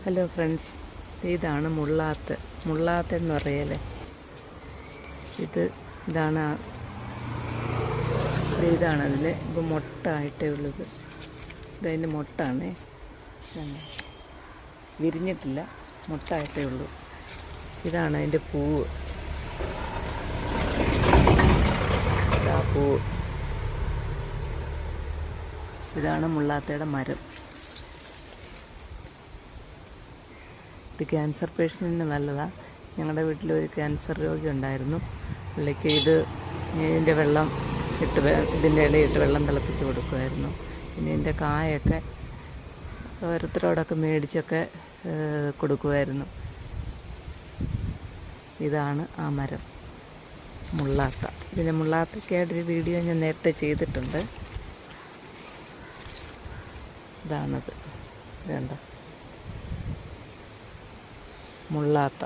Hello friends, ഇതാണ് മുള്ളാത്ത എന്ന് പറയല്ലേ. ഇതാണ് അതിൽ ഇപ്പോൾ മുട്ട ആയിട്ടേ ഉള്ളത്. ഇതതിൻ്റെ മുട്ടാണേ, വിരിഞ്ഞിട്ടില്ല, മുട്ട ആയിട്ടേ ഉള്ളൂ. ഇതാണ് അതിൻ്റെ പൂവ്. പൂവ് ഇതാണ് മുള്ളാത്തയുടെ മരം. ഇത് ക്യാൻസർ പേഷ്യൻറ്റിന് നല്ലതാണ്. ഞങ്ങളുടെ വീട്ടിലൊരു ക്യാൻസർ രോഗി ഉണ്ടായിരുന്നു. പുള്ളിക്ക് ഇതിൻ്റെ ഇലയിട്ട് വെള്ളം തിളപ്പിച്ച് കൊടുക്കുമായിരുന്നു. പിന്നെ ഇതിൻ്റെ കായൊക്കെ ഓരോരുത്തരോടൊക്കെ മേടിച്ചൊക്കെ കൊടുക്കുമായിരുന്നു. ഇതാണ് ആ മരം, മുള്ളാത്ത. ഇതിൻ്റെ മുള്ളാത്തയ്ക്കായിട്ടൊരു വീഡിയോ ഞാൻ നേരത്തെ ചെയ്തിട്ടുണ്ട്. ഇതാണത്, ഇതെന്താ മുള്ളാത്ത.